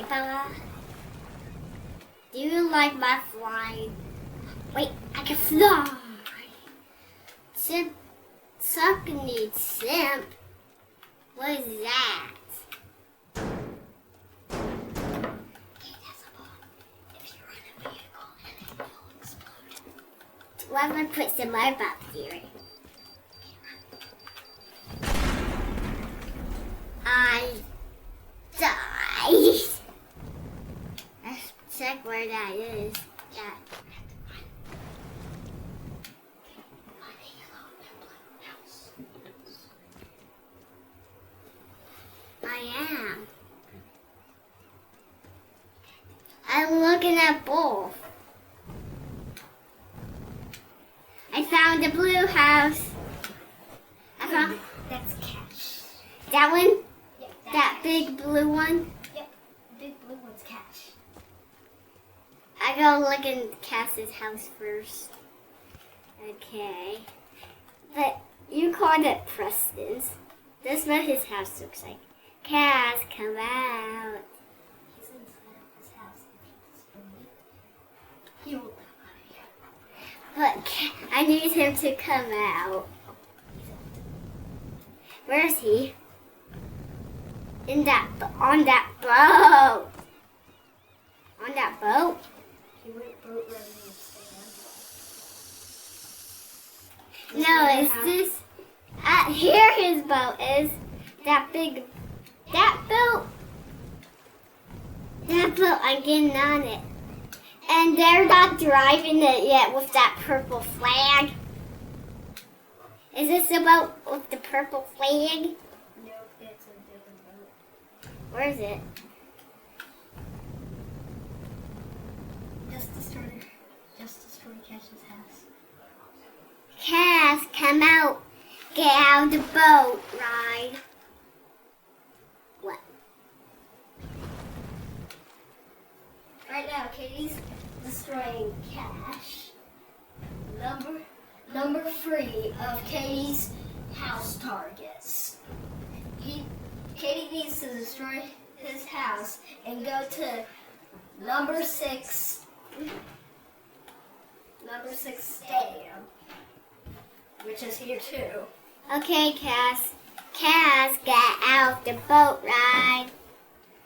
Bella. Do you like my flying? Wait, I can fly. Simp, suck needs simp. What is that? Okay, that's a bomb. If you run a vehicle and it will explode. Let me put some more bombs here. I died. Let's check where that is. That. I am. I'm looking at both. I found the blue house. I found That's Cash. that one. Yep, That big blue one. Yep, big blue one's Cash. I go look in Cass's house first. Okay. But you called it Preston's. That's what his house looks like. Cass, come out. He's inside his house. He won't come out of here. But I need him to come out. Where is he? On that boat. On that boat? He went boat running and No, is this? Here his boat is. That big. That boat. That boat, I'm getting on it. And they're not driving it yet with that purple flag. Is this the boat with the purple flag? Nope, it's a different boat. Where is it? Just destroy Cash's house. Cass, come out. Get out of the boat ride. What? Right now, Katie's destroying Cash. Number 3 of Katie's house targets. Katie needs to destroy his house and go to number 6. Number 6 stadium, which is here too. Okay, Cass. Cass, get out the boat ride.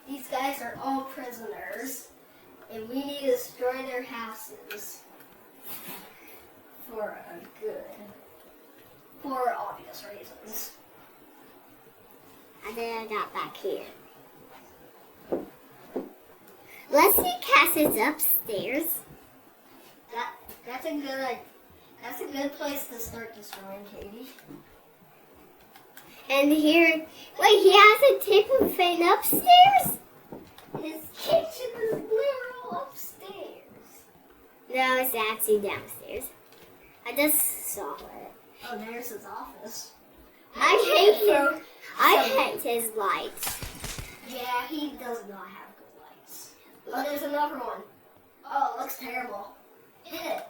These guys are all prisoners, and we need to destroy their houses for obvious reasons. And then I got back here. Let's see Cass is upstairs. That's a good place to start destroying Katie. And here, wait, he has a table fan upstairs? His kitchen is literal upstairs. No, it's actually downstairs. I just saw it. Oh, there's his office. I hate his lights. Yeah, he does not have good lights. Oh, there's another one. Oh, it looks terrible. Hit it.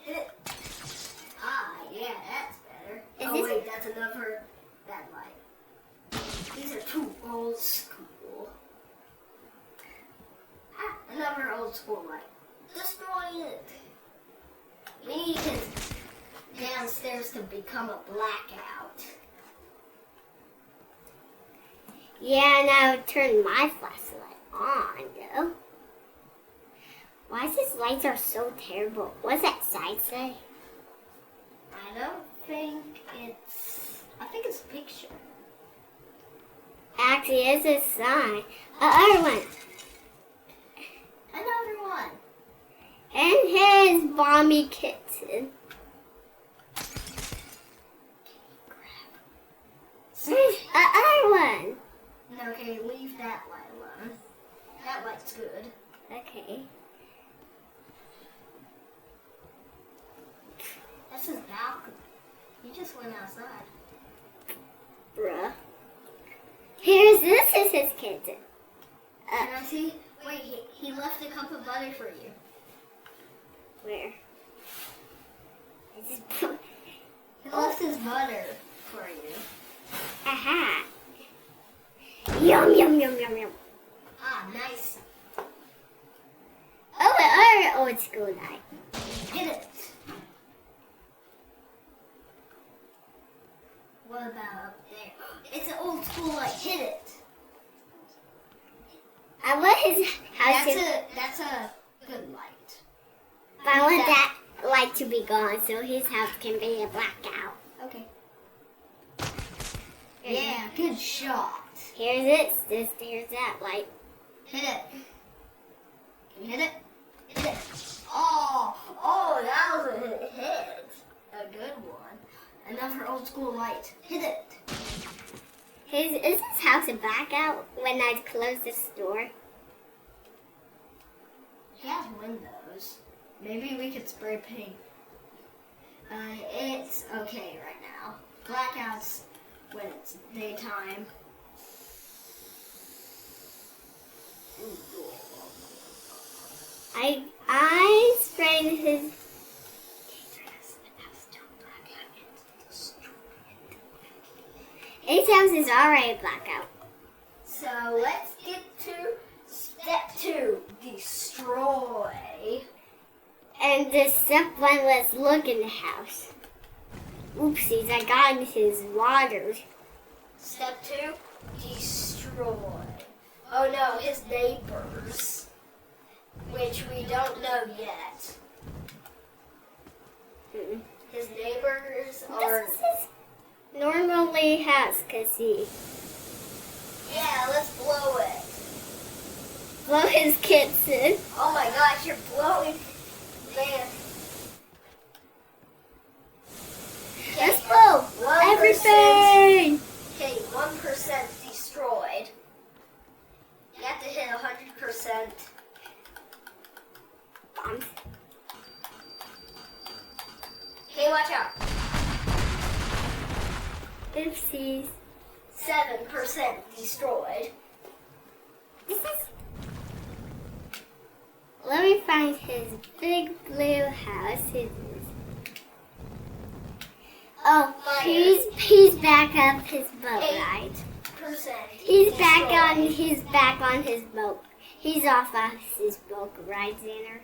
Hit it. Ah, yeah, that's better. Wait, that's another bad light. These are too old school. Ah, another old school light. Destroy it. We need his downstairs to become a blackout. Yeah, now turn my flashlight on, though. Why is his lights are so terrible? What's that sign say? I don't think it's... I think it's a picture. Actually, it's a sign. Another one. Another one. And his mommy kitten. Another one. No, okay, leave that light alone. That light's good. Okay. That's his balcony. He just went outside. Bruh. This is his kitten. Can I see? Wait, he left a cup of butter for you. Where? Is this He left his butter for you. Aha. Yum, yum, yum, yum, yum. Ah, nice. Oh, old school light. Hit it. What about up there? It's an old school light. Hit it. I want his house That's a good light. but I want that light to be gone so his house can be a blackout. Okay. Yeah, good shot. Here's it. There's that light. Hit it. Can you hit it? Hit it. Oh, that was a hit. A good one. Another old school light. Hit it. Is his house a blackout when I close this door? He has windows. Maybe we could spray paint. It's okay right now. Blackouts when it's daytime. I sprayed his. His house is already a blackout. So let's get to step 2. Destroy. And the step 1 was look in the house. Oopsies, I got in his water. Step 2. Destroy. Oh no, his neighbors. Which we don't know yet. His neighbors are... This is his normally house, cause he Yeah, let's blow it. blow his kids in. Oh my gosh, you're blowing. Man. Let's blow 1%. everything. Okay, 1% destroyed. You have to hit 100%. Bombs. Okay, watch out. Oopsies. 7% destroyed. This is. Let me find his big blue house. Oh, Fire. he's back up his boat, right? 8%. He's back on his boat. He's off of his boat, right, Xander?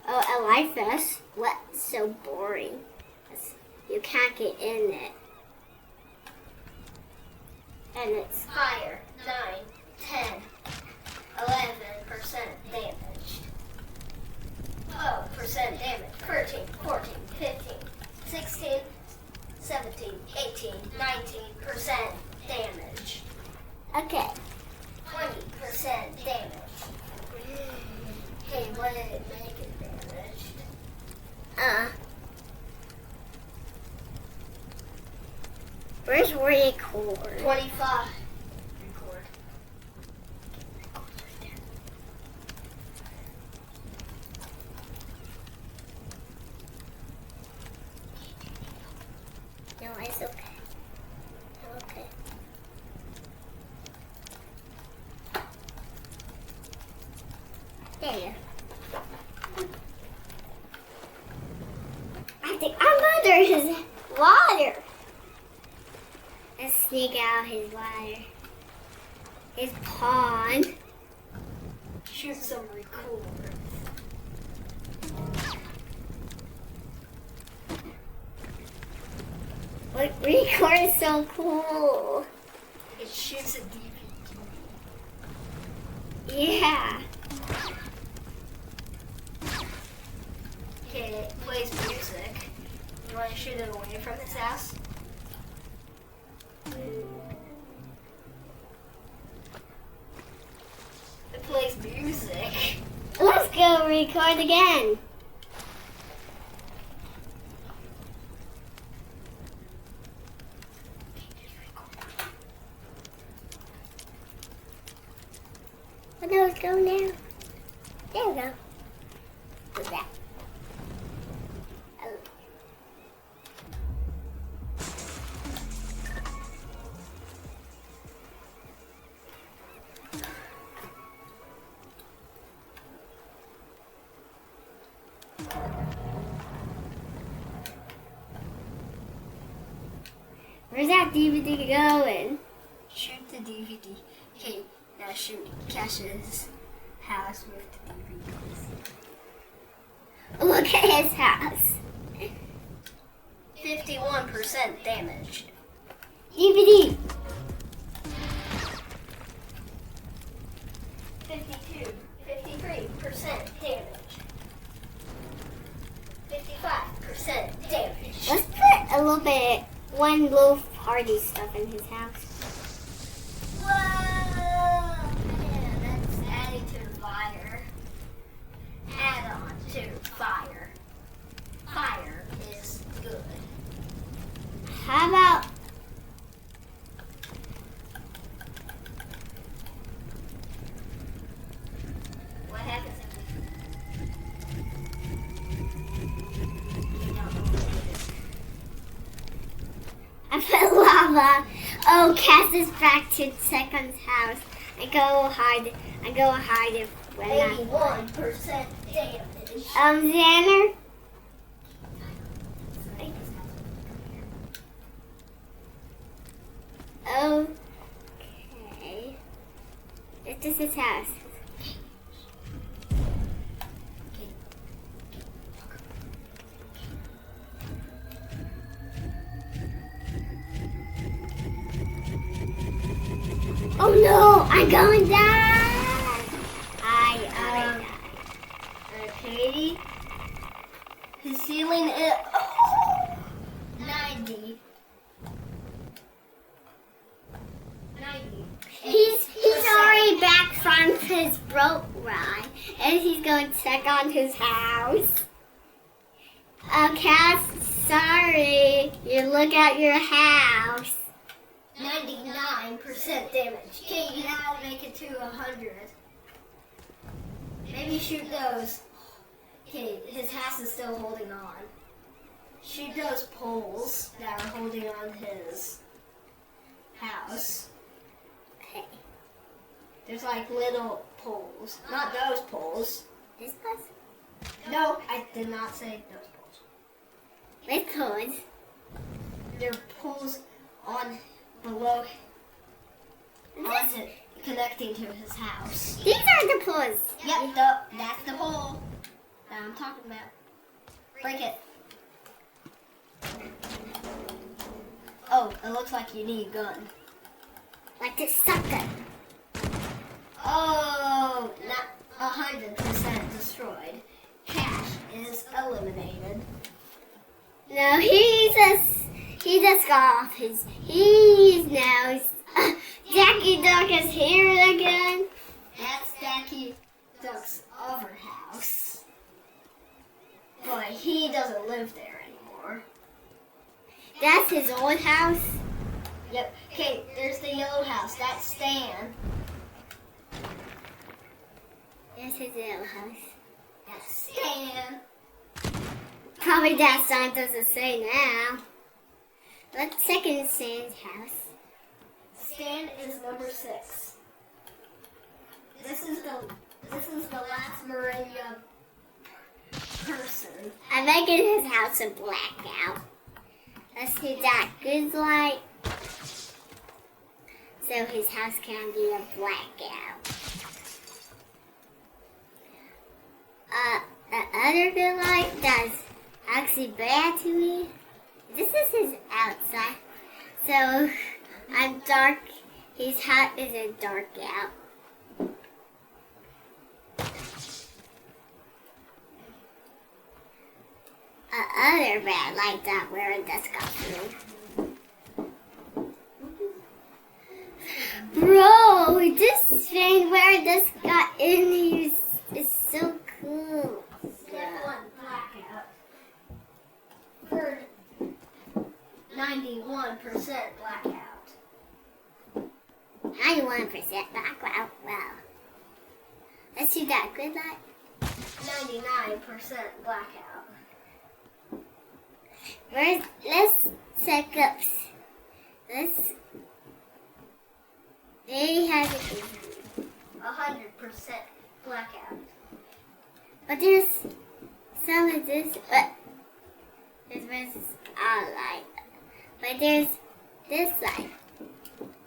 Oh, a life vest. What? So boring. You can't get in it. And it's Fire. 9, 10, 11% damaged. 12% damage. 13, 14, 15, 16, 17, 18, 19% damage. okay. 20% damage. Okay, what did it make it damaged? Where's record? 25. Record. No, it's okay. Okay. There. I think I'm under his water. Let's sneak out his water. His pond. Shoot some record. What record is so cool. It shoots a DVD. Yeah. Okay, it plays music. You want to shoot it away from his house? It plays music. Let's go record again. Oh no, it's going now. There we go. What's that? Oh. Where's that DVD going? Shoot the DVD. Okay, now shoot Cash's house with the DVDs. Look at his house. 51% damaged. DVD. 53% damage. 55% damage. Let's put a little bit, one little party stuff in his house. Whoa! Man, that's adding to the fire. Add on to fire. Fire is good. How about What happens if I put lava? Oh, Cass is back to check on his house. I go hide it when I 81% damage. Xander. Okay. This is his house. Oh no, I'm going down. I Katie, his ceiling is 90. 90. He's already back from his boat ride, and he's going to check on his house. Cass, sorry, you look at your house. 99% damage. Okay, now make it to 100. Maybe shoot those. Okay, his house is still holding on. Shoot those poles that are holding on his house. Okay, There's like little poles. Not those poles. this was No, I did not say those poles. this was. They're poles on below, onto, connecting to his house. These are the pulls. Yep, that's the pole that I'm talking about. Break it. Oh, it looks like you need a gun. Like this sucker. Oh, not 100% destroyed. Cash is eliminated. No, he just got off his. He's now. Jackie Duck is here again. That's Jackie Duck's other house. But he doesn't live there anymore. That's his old house. Yep. Okay, there's the yellow house. That's Stan. There's his little house. That's Stan. Probably that sign doesn't say now. Let's check in Stan's house. Stan is number 6. This is the last Moravia person. I'm making his house a blackout. Let's see that good light. So his house can be a blackout. The other good light that's actually bad to me. This is his outside. So I'm dark. His house is a dark out. Other bad light that where this got through. Bro, this thing where this got in is so cool. Step 1, blackout. Third, 91% blackout. 91% blackout. Wow. Let's see that good light. 99% blackout. Let's check up. They have it. 100% blackout. But there's some of this. There's our light. But there's this light.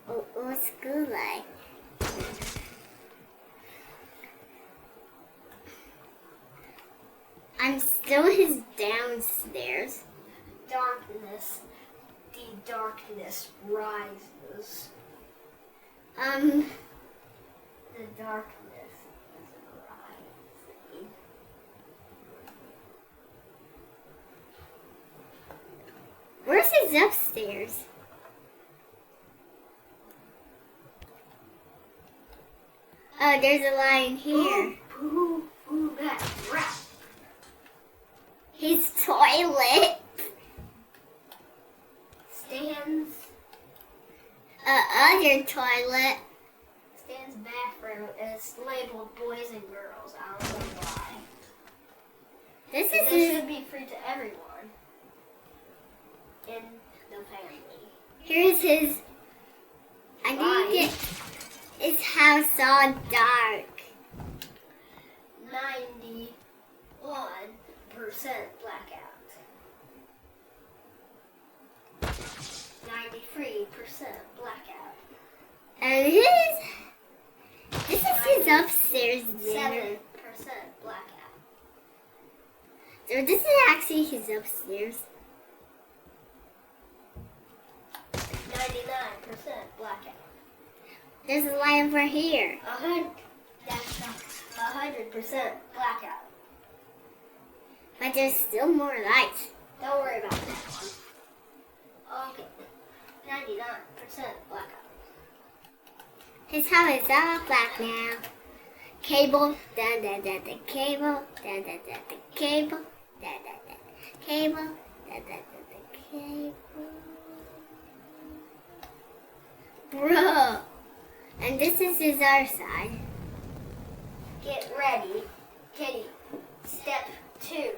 Oh, school light. show his downstairs. Darkness. The darkness rises. The darkness is rising. Where's his upstairs? Oh, there's a lion here. Ooh, that's right. His toilet. Stan's Other toilet. bathroom is labeled boys and girls. I don't know why. This This is should be free to everyone in the family. here's his. I Why? need to get his house all dark. 91% blackout. 93% blackout. And this is his upstairs dinner. 7% blackout. So this is actually his upstairs. 99% blackout. There's a lion over here. 100% blackout. But there's still more lights. Don't worry about that one. Okay. 99% blackout. His house is all black now. Cable, da da da da cable, da da da da cable, da da da cable, da da da da cable. Bro, and this is his other side. Get ready. Kitty. Step 2.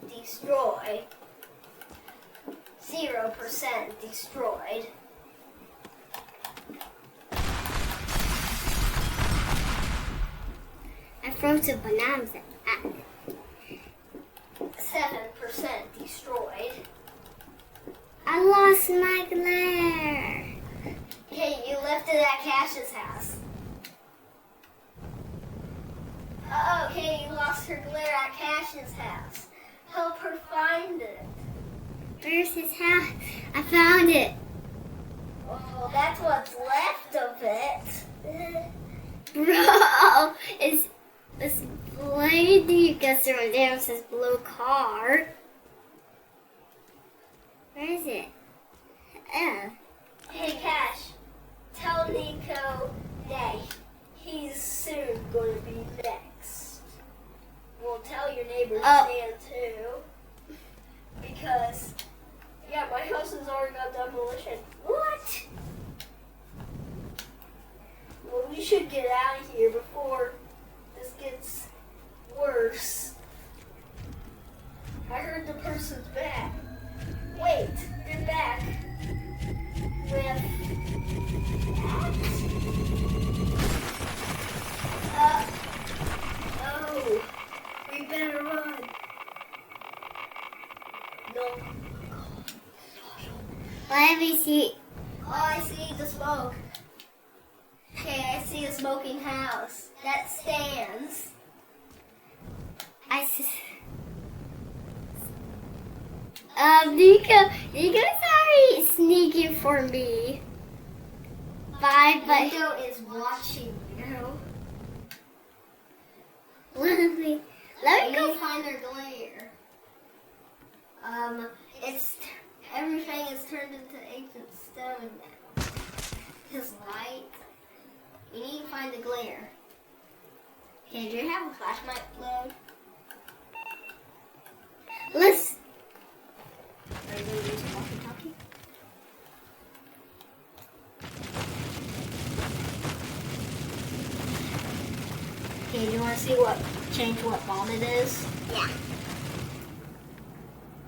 Destroy. 0% destroyed. I throw some bananas at it. 7% destroyed. I lost my glare. Hey, you left it at Cash's house. Uh-oh, Katie lost her glare at Cash's house. Help her find it. Where's his house? I found it. Oh, that's what's left of it. Bro, it's this lady gets thrown down this blue car. Where is it? Oh. Hey, Cash, tell Nico that he's soon going to be next. Well, tell your neighbor Stan too. Because, yeah, my house has already got demolition. What? Well, we should get out of here before this gets worse. I heard the person's back. Wait, they're back. With oh, we better run. No. Let me see. Oh, I see the smoke. Okay, I see a smoking house. That stands. Nico's already sneaking for me. Bye, but Nico is watching you. let me Let go. me find their glare. It's everything is turned into ancient stone now. His light. You need to find the glare. Okay, do you have a flashlight load? Let's. Are you going to use a walkie-talkie? Okay, do you want to see change what bomb it is? Yeah.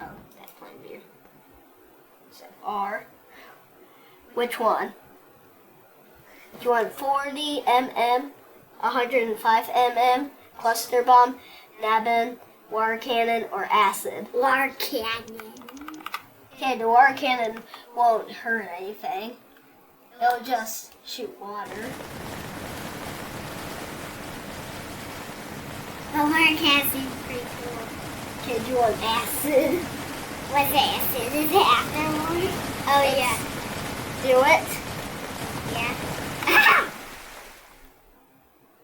Oh, that's plain view. So R. Which one? Do you want 40 mm, 105 mm, cluster bomb, nabin, water cannon, or acid? Water cannon. Okay, the water cannon won't hurt anything. It'll just shoot water. The water cannon seems pretty cool. Okay, do you want acid? What's acid? Is it afterwards? Oh, yeah. Do it. Yeah. Ah!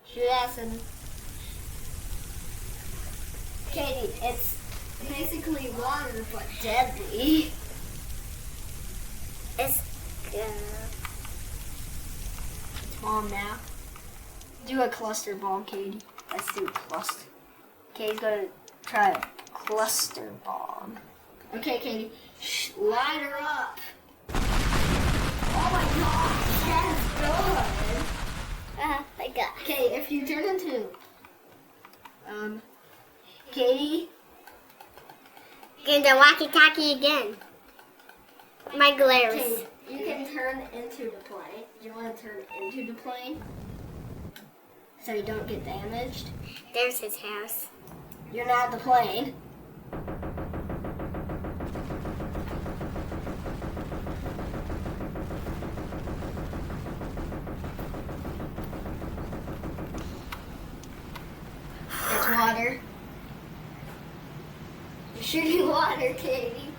Shoot acid. Katie, it's basically water, but deadly. It's good. It's bomb now. Do a cluster bomb, Katie. Let's do a cluster. Katie's gonna try a cluster bomb. Okay, Katie. Light her up. Oh my gosh, that's good. I got. Okay, if you turn into Katie, Get the walkie-talkie again. My glares. okay, you can turn into the plane. Do you want to turn into the plane so you don't get damaged? There's his house. You're not the plane. That's water. You're shooting water, Katie.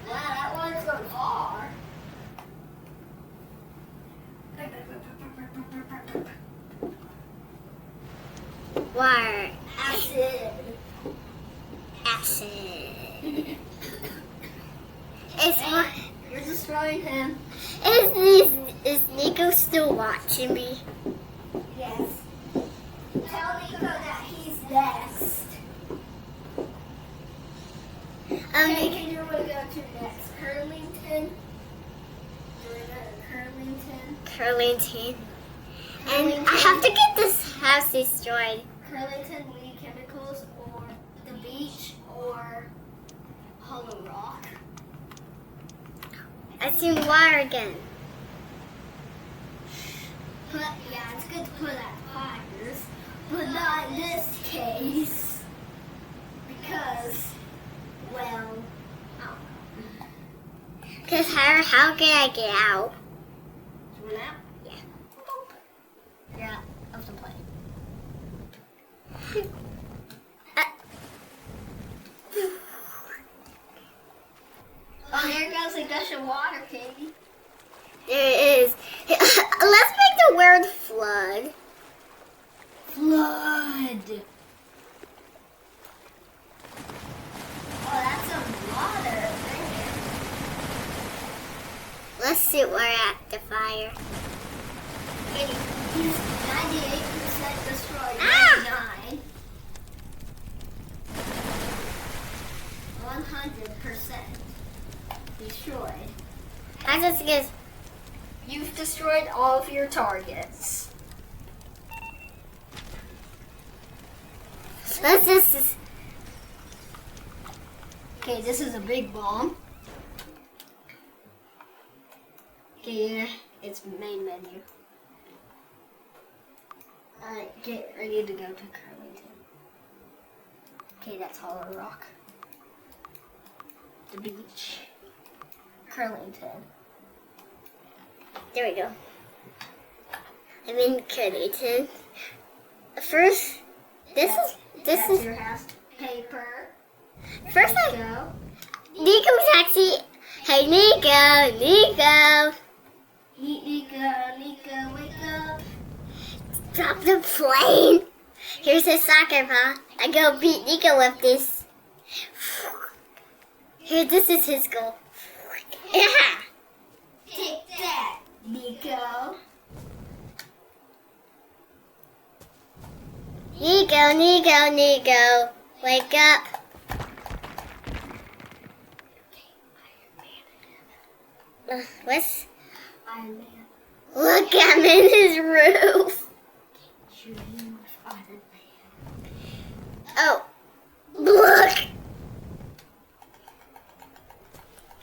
Wow, that water's going far. Water. Acid. Acid. Is You're destroying him. is Nico still watching me? Yes. Tell Nico that he's next. Okay, can you want to go to next? Curlington? Do we go to Curlington? Curlington. And I have to get this house destroyed. Curlington, Lee Chemicals, or the beach, or Hollow Rock. I see water again. Yeah, it's good to put out fires, but not in this case. Because, well, I don't know. Cause how can I get out? You want out? Yeah. You're out of the plane. Oh, there goes a gush of water, Katie. There it is. Let's make the word flood. Flood. Oh, that's some water. Let's see where at the fire. Katie, he's 98% destroyed. Ah! 99. 100% destroyed. I just guess. You've destroyed all of your targets. Let's just. Okay, this is a big bomb. Okay, it's main menu. Alright, get ready to go to Curlington. Okay, that's Hollow Rock. The beach. Curlington. There we go. I'm in Curlington. First, this That's is your house. Paper. first. Go. Nico taxi. Hey Nico, Nico. Nico, wake up. Drop the plane. Here's a soccer ball. I go beat Nico with this. Here, this is his goal. Yeah. Take that, Nico. Nico, Nico, Nico. Wake up. What's? Iron Man. Look, I'm in his roof. Shoot him with Iron Man. Oh, look.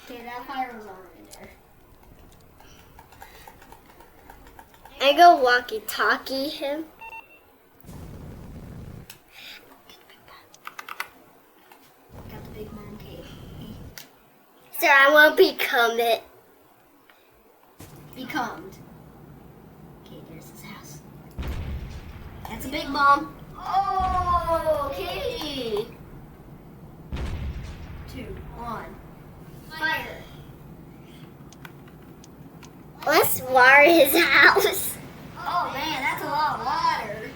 Okay, that fire was already there. I go walkie-talkie him. Got the big mom cave. So I won't become it. Becalmed. Okay, there's his house. That's a big bomb. Oh, Katie. 2, 1. Fire. Let's water his house. Oh man, that's a lot of water.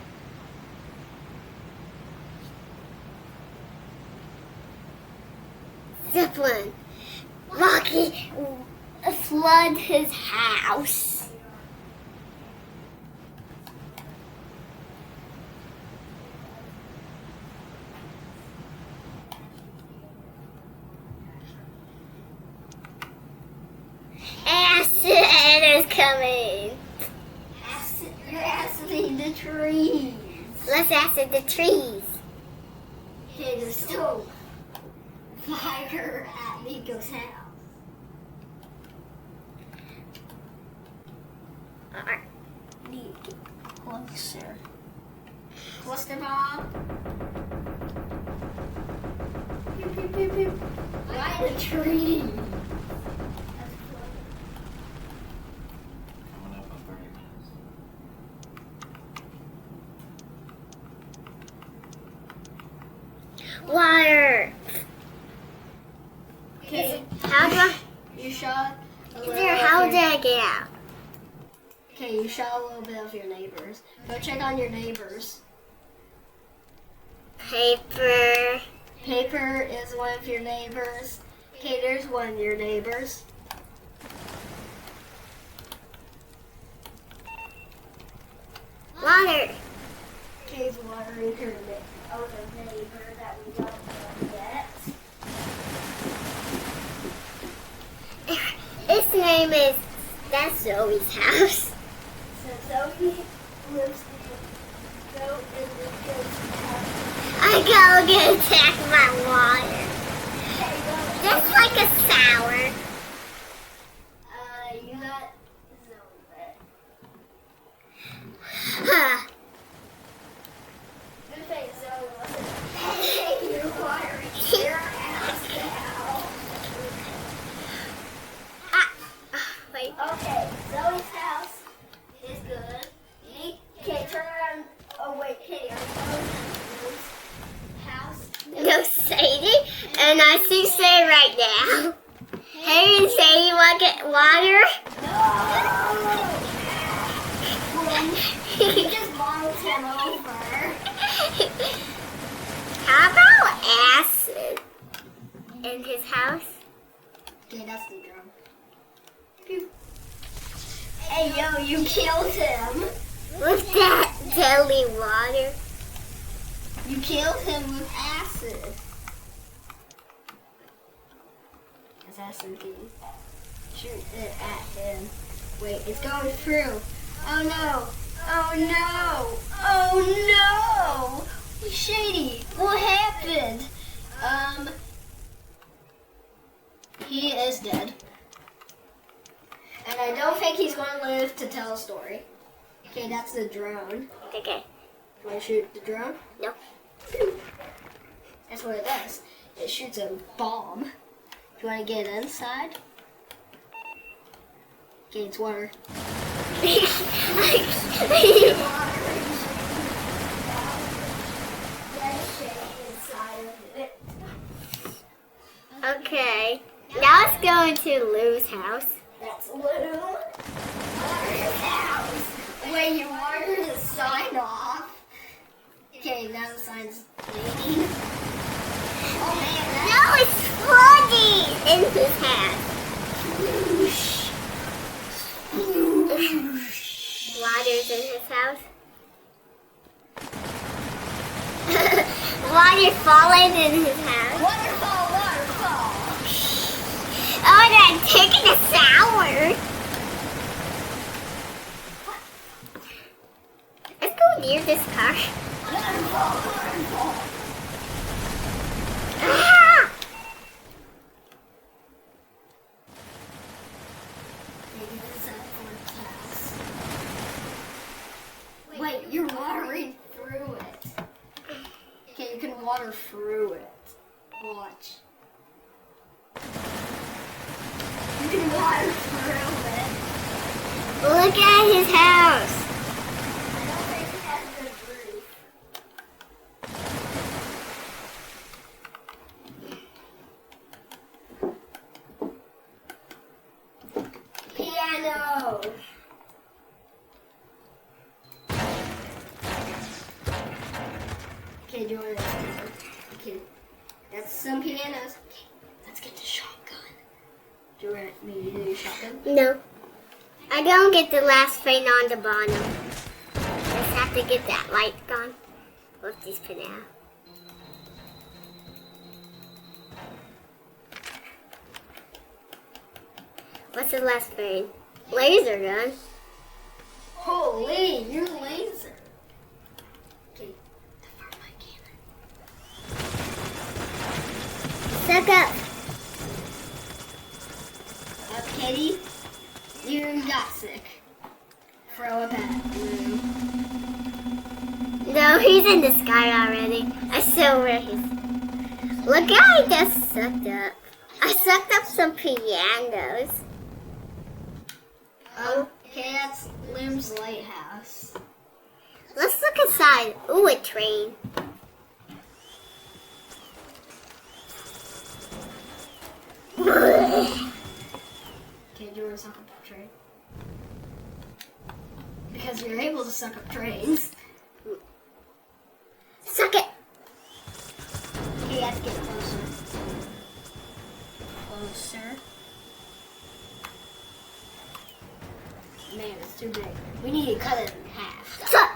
Zeppelin. Rocky. Flood his house. Acid is coming. You're aciding the trees. Let's acid the trees. Okay, there's still fire at Nico's house. Need to get closer. Cluster bomb. Pew, pew, pew, pew. Right in the tree. Coming up on 30 minutes. Water. Okay, How do I? you shot a little There, of how your- did I get out? Okay, you shot a little bit of your neighbors. Go check on your neighbors. Paper. Paper is one of your neighbors. Okay, there's one of your neighbors. Water. Kay's watering her other neighbor that we don't know yet. His name is. That's Zoe's house. So Zoe lives in Nico's house. I go get attacked by water. Okay, go. That's like a sour. You got Zoe wet. Huh. Good thing Zoe wasn't. Hey, you're watering your house now. Wait. Okay, Zoe's house is good. Okay, turn around. Oh wait, Katie, are you Zoe's house? No, Sadie. And I see Sadie right now. Hey, Sadie, want to get water? No! You just bonked him over. How about acid in his house? Okay, that's the drum. Pew. Hey, yo, you killed him. With that deadly water. You killed him with acid. It's acid key. Shoot it at him. Wait, it's going through. Oh no! Oh no! Oh no! Shady, what happened? He is dead. And I don't think he's going to live to tell a story. Okay, that's the drone. Okay. Want to shoot the drone? No. That's what it does. It shoots a bomb. Do you want to get inside? Okay, it's water. Okay. Now let's go into Lou's house. That's Lou. Water's house. Wait, you watered the sign off. Okay, now the sign's leaking. Oh man, No, it's flooding in his house. Water's in his house. Water falling in his house. Waterfall, waterfall. Oh, and I'm taking a shower. Let's go near this car. Waterfall, waterfall. Ah! Maybe this is house. Wait, you're watering through it. Okay, you can water through it. Watch. You can water through it. Look at his house. I don't think it has a good roof. Okay, do you want to? Okay, that's some pianos. Okay, let's get the shotgun. Do you want me to do your shotgun? No. I don't get the last frame on the bottom. Just have to get that light gone. With these for now. What's the last frame? Laser gun. Holy, you're laser. Okay, fire my cannon. Suck up. Kitty, you got sick. Throw a bat. No, he's in the sky already. I saw where he's. Look how I just sucked up. I sucked up some pianos. Okay, that's Lim's lighthouse. Let's look inside. Ooh, a train. Okay, do you want to suck up that train? Because you're able to suck up trains. Suck it. Okay, you have to get closer. Closer. Man, it's too big. We need to cut it in half. Suck.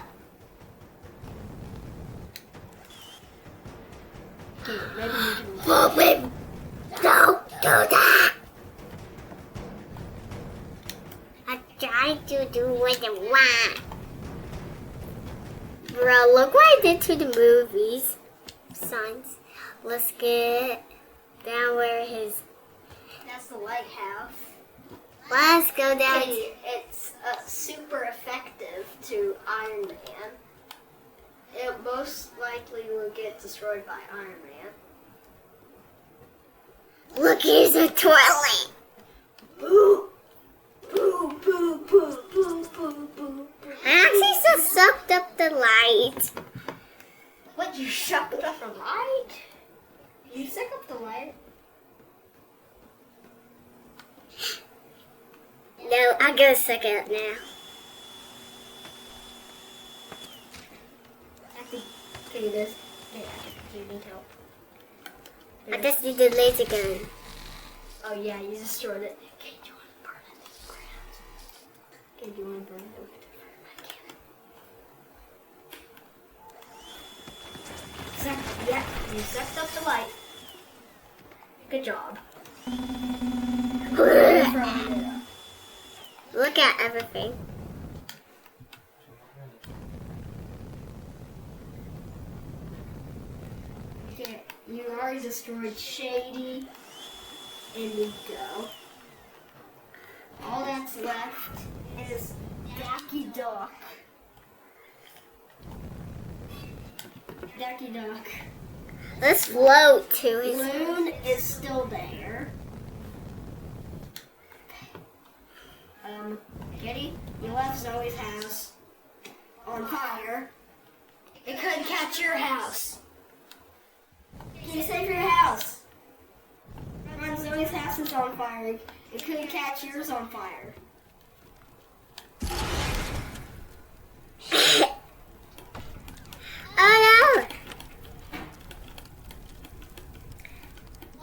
Okay, maybe we can. Oh, wait. Don't do that. I tried to do what I want. Bro, look what I did to the movies. Signs. Let's get down where his. That's the lighthouse. Let's go down. Okay, it's super effective to Iron Man. It most likely will get destroyed by Iron Man. Look, here's a toilet. Boo! Boo, boo, boo, boo, boo, boo. I actually just sucked up the light. What, you sucked up the light? You suck up the light? No, I'm gonna suck it up now. I think, can you do this? Okay, you need help. I just need the laser gun. Oh yeah, you destroyed it. Okay, do you want to burn it to the ground? Okay, do you want to burn it with the fire? I can't. Yeah, you sucked up the light. Good job. Throwing it up. Look at everything. Okay, you already destroyed Shady and Nico. All that's left is Dacky Duck. Dacky Duck. Let's float to his. Loon is still there. Kitty, you left Zoe's house on fire. It could catch your house. Can you save your house? Run, Zoe's house is on fire. It could catch yours on fire. Oh no!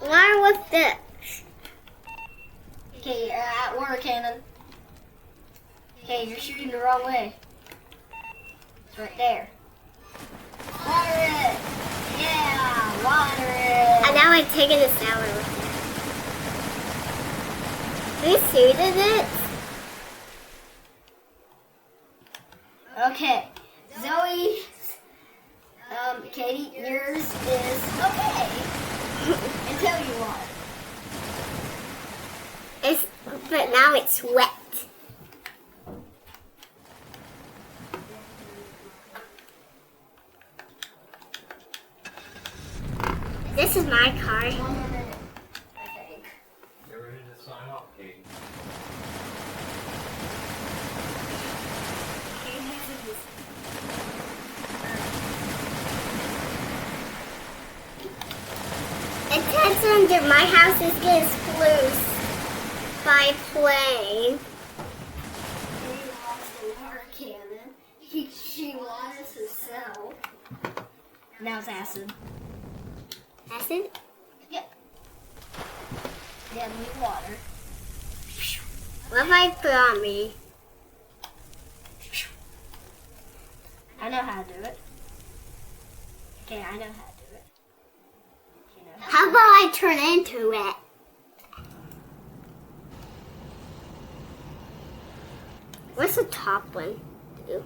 Why with this? Okay, you're at water cannon. Okay, you're shooting the wrong way. It's right there. Water it! Yeah, water it! And now I'm taking a shower with it. Who shooted it? Okay, Zoe, Katie, yours is okay until you are. But now it's wet. This is my car. 1 more minute, I think. Get ready to sign off, Katie. Attention, that my house is getting sploosed by a plane. She lost the water cannon. She lost herself. Now it's acid. Acid? Yeah, need water. What if I put on me? I know how to do it. Okay, I know how to do it. You know. How about I turn into it? What's the top one do?